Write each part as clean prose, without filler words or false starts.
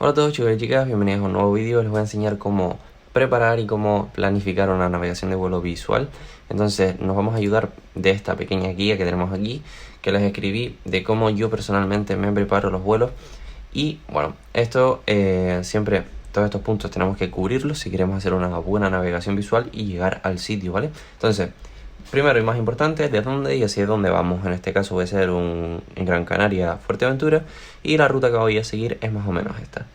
Hola a todos chicos y chicas, bienvenidos a un nuevo vídeo. Les voy a enseñar cómo preparar y cómo planificar una navegación de vuelo visual. Entonces nos vamos a ayudar de esta pequeña guía que tenemos aquí, que les escribí de cómo yo personalmente me preparo los vuelos. Y bueno, esto siempre, todos estos puntos tenemos que cubrirlos si queremos hacer una buena navegación visual y llegar al sitio, ¿vale? Entonces, primero y más importante, de dónde y hacia dónde vamos. En este caso voy a ser en Gran Canaria, Fuerteventura, y la ruta que voy a seguir es más o menos esta.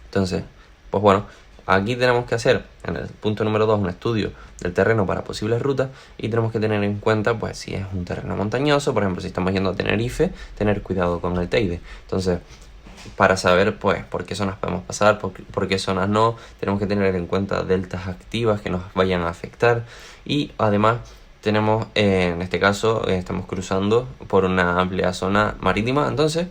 Entonces, pues bueno, aquí tenemos que hacer, en el punto número 2, un estudio del terreno para posibles rutas, y tenemos que tener en cuenta, pues, si es un terreno montañoso, por ejemplo, si estamos yendo a Tenerife, tener cuidado con el Teide. Entonces, para saber, pues, por qué zonas podemos pasar, por qué zonas no, tenemos que tener en cuenta deltas activas que nos vayan a afectar, y además tenemos, en este caso, estamos cruzando por una amplia zona marítima. Entonces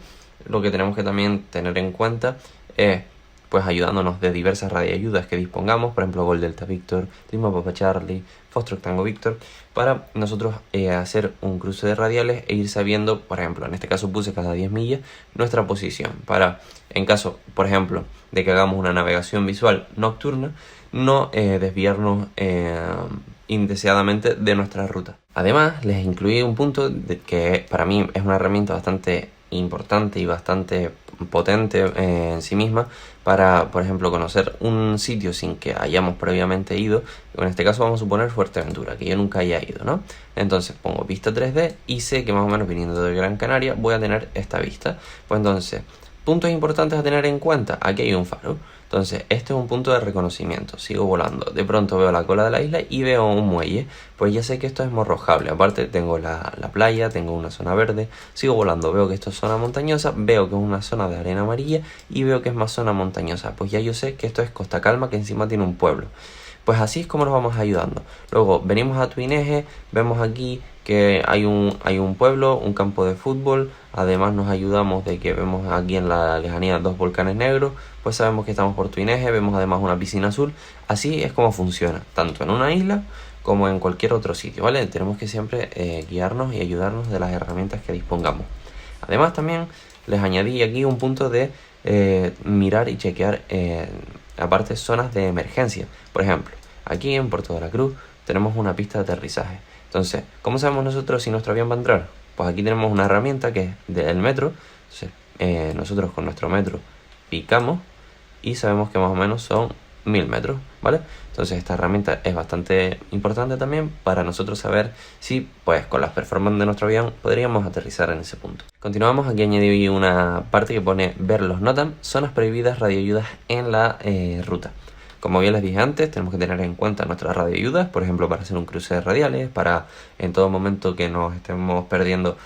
lo que tenemos que también tener en cuenta es, pues, ayudándonos de diversas radioayudas que dispongamos, por ejemplo Gol Delta Victor, Lima Papa Charlie, Foxtrot Tango Victor, para nosotros hacer un cruce de radiales e ir sabiendo, por ejemplo, en este caso puse cada 10 millas nuestra posición, para, en caso, por ejemplo, de que hagamos una navegación visual nocturna, no desviarnos indeseadamente de nuestra ruta. Además, les incluí un punto que para mí es una herramienta bastante importante y bastante potente en sí misma para, por ejemplo, conocer un sitio sin que hayamos previamente ido. En este caso vamos a suponer Fuerteventura, que yo nunca haya ido, ¿no? Entonces pongo vista 3D y sé que más o menos viniendo de Gran Canaria voy a tener esta vista. Pues entonces, puntos importantes a tener en cuenta: aquí hay un faro. Entonces, este es un punto de reconocimiento. Sigo volando, de pronto veo la cola de la isla y veo un muelle. Pues ya sé que esto es morrojable. Aparte tengo la playa, tengo una zona verde. Sigo volando, veo que esto es zona montañosa, veo que es una zona de arena amarilla y veo que es más zona montañosa. Pues ya yo sé que esto es Costa Calma, que encima tiene un pueblo. Pues así es como nos vamos ayudando. Luego venimos a Tuineje, vemos aquí que hay un pueblo, un campo de fútbol. Además nos ayudamos de que vemos aquí en la lejanía 2 volcanes negros. Pues sabemos que estamos por Tuineje, vemos además una piscina azul. Así es como funciona, tanto en una isla como en cualquier otro sitio, ¿vale? Tenemos que siempre guiarnos y ayudarnos de las herramientas que dispongamos. Además también les añadí aquí un punto de mirar y chequear aparte zonas de emergencia. Por ejemplo, aquí en Puerto de la Cruz tenemos una pista de aterrizaje. Entonces, ¿cómo sabemos nosotros si nuestro avión va a entrar? Pues aquí tenemos una herramienta que es del metro. Entonces, nosotros con nuestro metro picamos y sabemos que más o menos son 1000 metros, ¿vale? Entonces esta herramienta es bastante importante también para nosotros saber si, pues, con las performances de nuestro avión podríamos aterrizar en ese punto. Continuamos, aquí añadí una parte que pone ver los NOTAM, zonas prohibidas radioayudas en la ruta. Como bien les dije antes, tenemos que tener en cuenta nuestras radioayudas, por ejemplo, para hacer un cruce de radiales, para en todo momento que nos estemos perdiendo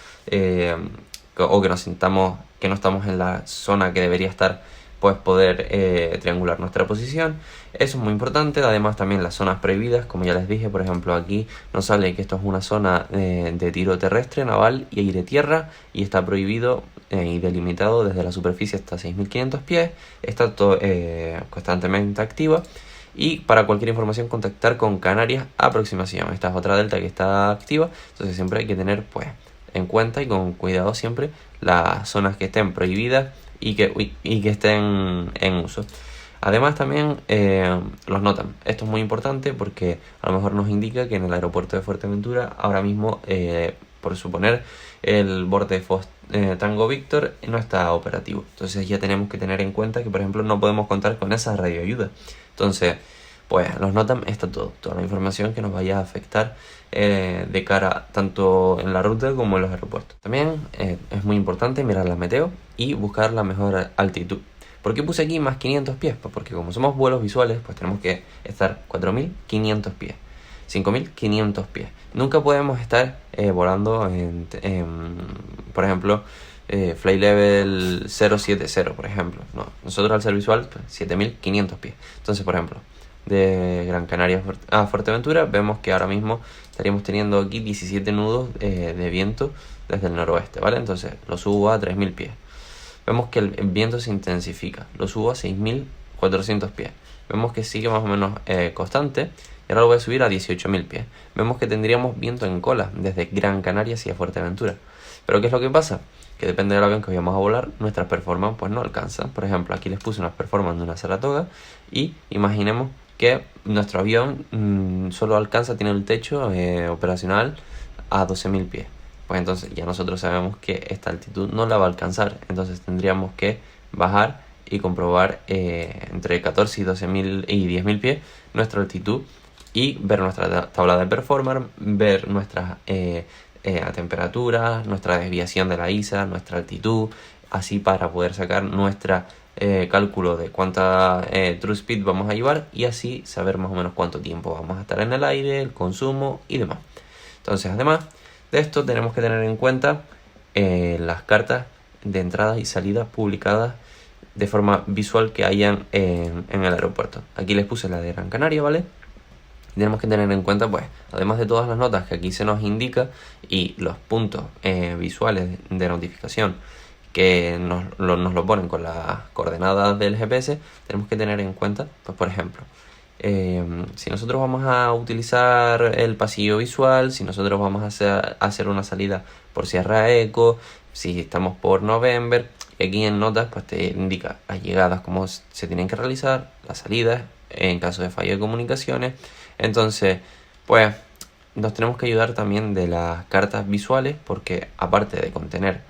o que nos sintamos que no estamos en la zona que debería estar, pues poder triangular nuestra posición. Eso es muy importante. Además también las zonas prohibidas, como ya les dije, por ejemplo aquí nos sale que esto es una zona de tiro terrestre, naval y aire-tierra, y está prohibido y delimitado desde la superficie hasta 6500 pies. Está todo constantemente activa. Y para cualquier información contactar con Canarias Aproximación. Esta es otra delta que está activa, entonces siempre hay que tener, pues, en cuenta y con cuidado siempre las zonas que estén prohibidas y que estén en uso. Además también los NOTAM. Esto es muy importante porque a lo mejor nos indica que en el aeropuerto de Fuerteventura ahora mismo, por suponer, el borde Tango Victor no está operativo. Entonces ya tenemos que tener en cuenta que, por ejemplo, no podemos contar con esa radioayuda. Entonces, pues los NOTAM está toda la información que nos vaya a afectar de cara tanto en la ruta como en los aeropuertos. También es muy importante mirar la meteo y buscar la mejor altitud. ¿Por qué puse aquí más 500 pies? Pues porque como somos vuelos visuales, pues tenemos que estar 4500 pies, 5500 pies. Nunca podemos estar volando por ejemplo, flight level 070, por ejemplo. No, nosotros al ser visual, pues, 7500 pies. Entonces, por ejemplo, de Gran Canaria a Fuerteventura, vemos que ahora mismo estaríamos teniendo aquí 17 nudos de viento desde el noroeste, ¿vale? Entonces lo subo a 3000 pies. Vemos que el viento se intensifica, lo subo a 6400 pies. Vemos que sigue más o menos constante, y ahora lo voy a subir a 18000 pies. Vemos que tendríamos viento en cola desde Gran Canaria hacia Fuerteventura. Pero ¿qué es lo que pasa? que depende del avión que vayamos a volar, nuestras performance pues no alcanzan. Por ejemplo, aquí les puse unas performance de una Saratoga y imaginemos que nuestro avión solo alcanza, tiene el techo operacional a 12.000 pies. Pues entonces ya nosotros sabemos que esta altitud no la va a alcanzar. Entonces tendríamos que bajar y comprobar entre 14 y 12.000 y 10.000 pies nuestra altitud y ver nuestra tabla de performance, ver nuestras temperaturas, nuestra desviación de la ISA, nuestra altitud, así para poder sacar nuestra cálculo de cuánta true speed vamos a llevar y así saber más o menos cuánto tiempo vamos a estar en el aire, el consumo y demás. Entonces, además de esto, tenemos que tener en cuenta las cartas de entrada y salida publicadas de forma visual que hayan en el aeropuerto. Aquí les puse la de Gran Canaria, ¿vale? Tenemos que tener en cuenta, pues, además de todas las notas que aquí se nos indica y los puntos visuales de notificación que nos lo ponen con las coordenadas del GPS, tenemos que tener en cuenta, pues, por ejemplo, si nosotros vamos a utilizar el pasillo visual, si nosotros vamos a hacer una salida por Sierra Eco, si estamos por November, aquí en notas pues te indica las llegadas, cómo se tienen que realizar, las salidas, en caso de fallo de comunicaciones. Entonces, pues nos tenemos que ayudar también de las cartas visuales porque aparte de contener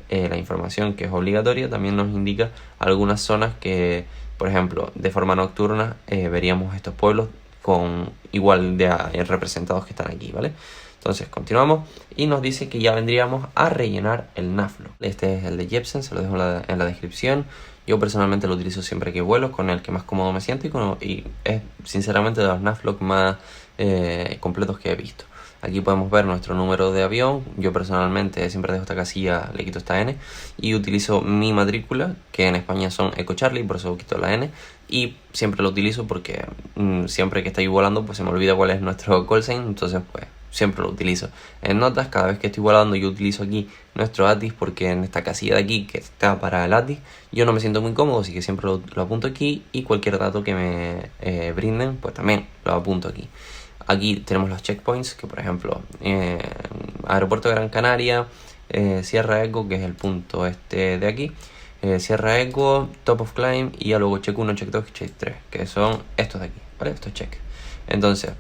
la información que es obligatoria, también nos indica algunas zonas que, por ejemplo, de forma nocturna veríamos estos pueblos con igual de representados que están aquí, ¿vale? Entonces continuamos y nos dice que ya vendríamos a rellenar el NAFLOG. Este es el de Jebsen, se lo dejo en la descripción. Yo personalmente lo utilizo siempre que vuelo, con el que más cómodo me siento y es sinceramente de los NAFLOG más completos que he visto. Aquí podemos ver nuestro número de avión. Yo personalmente siempre dejo esta casilla, le quito esta N y utilizo mi matrícula, que en España son Eco Charlie, por eso quito la N. Y siempre lo utilizo porque siempre que estoy volando pues se me olvida cuál es nuestro call sign, entonces pues siempre lo utilizo. En notas, cada vez que estoy volando yo utilizo aquí nuestro ATIS porque en esta casilla de aquí que está para el ATIS yo no me siento muy cómodo, así que siempre lo apunto aquí y cualquier dato que me brinden pues también lo apunto aquí. Aquí tenemos los checkpoints, que por ejemplo, Aeropuerto de Gran Canaria, Sierra Eco, que es el punto este de aquí, Sierra Eco, Top of Climb y ya luego check 1, check 2 y check 3, que son estos de aquí, ¿vale? Estos check. Entonces,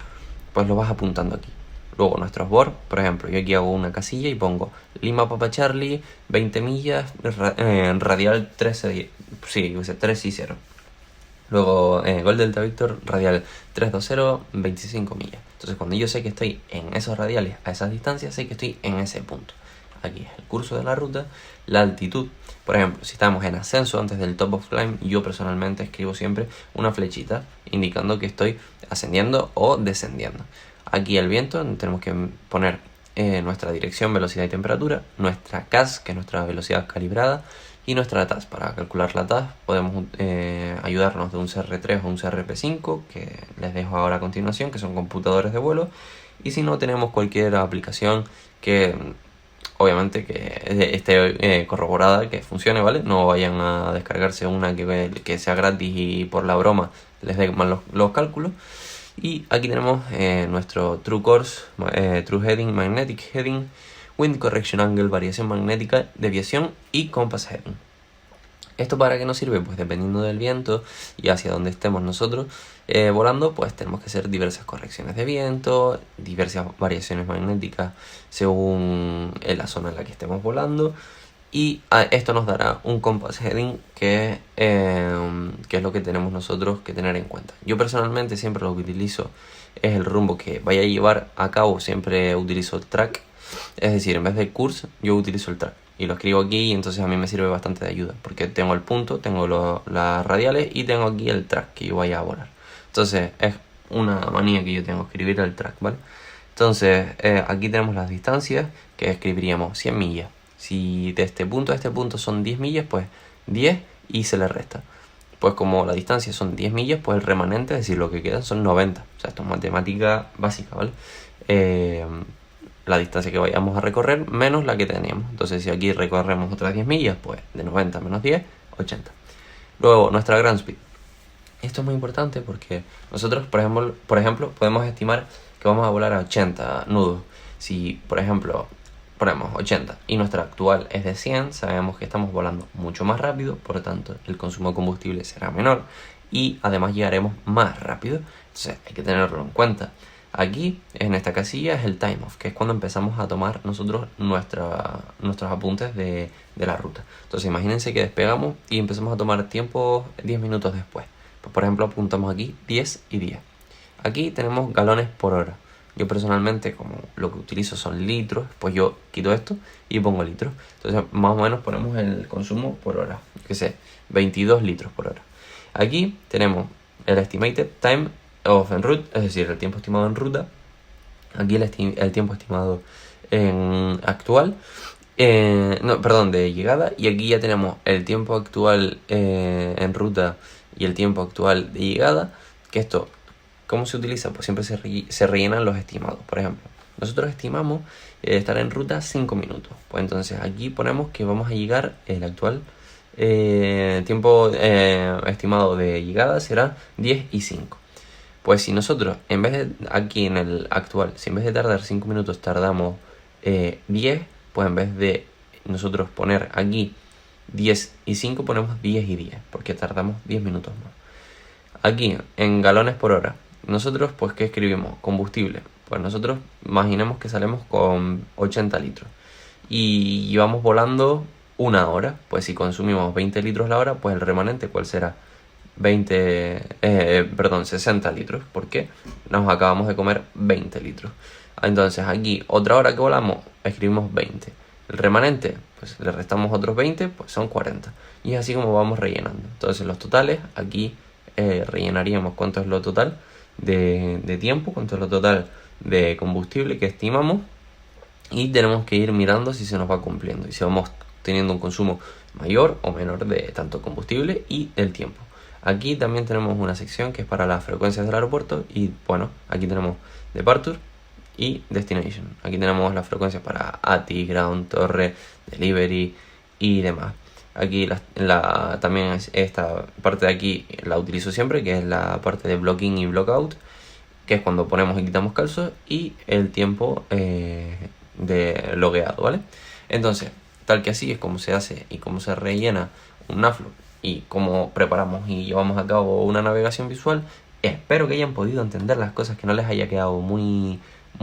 pues lo vas apuntando aquí. Luego nuestros board, por ejemplo, yo aquí hago una casilla y pongo Lima Papa Charlie, 20 millas, radial 13, sí, 3 y 0. Luego Gol Delta Victor, radial 320, 25 millas. Entonces cuando yo sé que estoy en esos radiales, a esas distancias, sé que estoy en ese punto. Aquí es el curso de la ruta, la altitud. Por ejemplo, si estamos en ascenso antes del Top of Climb, yo personalmente escribo siempre una flechita indicando que estoy ascendiendo o descendiendo. Aquí el viento, tenemos que poner nuestra dirección, velocidad y temperatura, nuestra CAS, que es nuestra velocidad calibrada, y nuestra TAS. Para calcular la TAS podemos ayudarnos de un CR3 o un CRP5, que les dejo ahora a continuación, que son computadores de vuelo. Y si no, tenemos cualquier aplicación que obviamente que esté corroborada, que funcione, ¿vale? No vayan a descargarse una que sea gratis y por la broma les dé mal los cálculos. Y aquí tenemos nuestro True Course, True Heading, Magnetic Heading, Wind Correction Angle, variación magnética, deviación y Compass Heading. ¿Esto para qué nos sirve? Pues dependiendo del viento y hacia donde estemos nosotros volando, pues tenemos que hacer diversas correcciones de viento, diversas variaciones magnéticas según la zona en la que estemos volando. Y esto nos dará un Compass Heading que es lo que tenemos nosotros que tener en cuenta. Yo personalmente siempre lo que utilizo es el rumbo que vaya a llevar a cabo, siempre utilizo el track. Es decir, en vez de course, yo utilizo el track y lo escribo aquí y entonces a mí me sirve bastante de ayuda porque tengo el punto, tengo las radiales y tengo aquí el track que yo vaya a volar. Entonces es una manía que yo tengo, escribir el track, ¿vale? Entonces aquí tenemos las distancias que escribiríamos 100 millas. Si de este punto a este punto son 10 millas, pues 10 y se le resta. Pues como la distancia son 10 millas, pues el remanente, es decir, lo que queda son 90. O sea, esto es matemática básica, ¿vale? La distancia que vayamos a recorrer menos la que teníamos. Entonces si aquí recorremos otras 10 millas, pues de 90 menos 10, 80. Luego nuestra ground speed. Esto es muy importante porque nosotros, por ejemplo, podemos estimar que vamos a volar a 80 nudos. Si, por ejemplo, ponemos 80 y nuestra actual es de 100, sabemos que estamos volando mucho más rápido, por lo tanto el consumo de combustible será menor y además llegaremos más rápido, entonces hay que tenerlo en cuenta. Aquí, en esta casilla, es el time off, que es cuando empezamos a tomar nosotros nuestros apuntes de la ruta. Entonces imagínense que despegamos y empezamos a tomar tiempo 10 minutos después. Pues, por ejemplo, apuntamos aquí 10 y 10. Aquí tenemos galones por hora. Yo personalmente, como lo que utilizo son litros, pues yo quito esto y pongo litros. Entonces más o menos ponemos el consumo por hora. Yo qué sé, 22 litros por hora. Aquí tenemos el estimated time of en route, es decir, el tiempo estimado en ruta. Aquí el tiempo estimado en actual. De llegada. Y aquí ya tenemos el tiempo actual en ruta y el tiempo actual de llegada. Que esto, ¿cómo se utiliza? Pues siempre se rellenan los estimados. Por ejemplo, nosotros estimamos estar en ruta 5 minutos. Pues entonces aquí ponemos que vamos a llegar, el actual tiempo estimado de llegada será 10 y 5. Pues si nosotros, en vez de aquí en el actual, si en vez de tardar 5 minutos tardamos 10, pues en vez de nosotros poner aquí 10 y 5 ponemos 10 y 10, porque tardamos 10 minutos más. Aquí, en galones por hora, nosotros pues ¿qué escribimos? Combustible. Pues nosotros imaginemos que salimos con 80 litros y llevamos volando una hora. Pues si consumimos 20 litros la hora, pues el remanente, ¿cuál será? 60 litros, porque nos acabamos de comer 20 litros. Entonces aquí, otra hora que volamos, escribimos 20. El remanente, pues le restamos otros 20, pues son 40. Y es así como vamos rellenando. Entonces los totales, aquí rellenaríamos cuánto es lo total de tiempo, cuánto es lo total de combustible que estimamos. Y tenemos que ir mirando si se nos va cumpliendo y si vamos teniendo un consumo mayor o menor de tanto combustible y el tiempo. Aquí también tenemos una sección que es para las frecuencias del aeropuerto y bueno, aquí tenemos Departure y Destination. Aquí tenemos las frecuencias para ATI, Ground, Torre, Delivery y demás. Aquí también esta parte de aquí la utilizo siempre, que es la parte de Blocking y Blockout, que es cuando ponemos y quitamos calzos, y el tiempo de logueado, ¿vale? Entonces, tal que así es como se hace y cómo se rellena un NAFLOG y cómo preparamos y llevamos a cabo una navegación visual. Espero que hayan podido entender las cosas, que no les haya quedado muy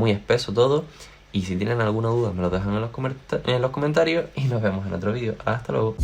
espeso todo. Y si tienen alguna duda me lo dejan en los comentarios y nos vemos en otro vídeo. Hasta luego.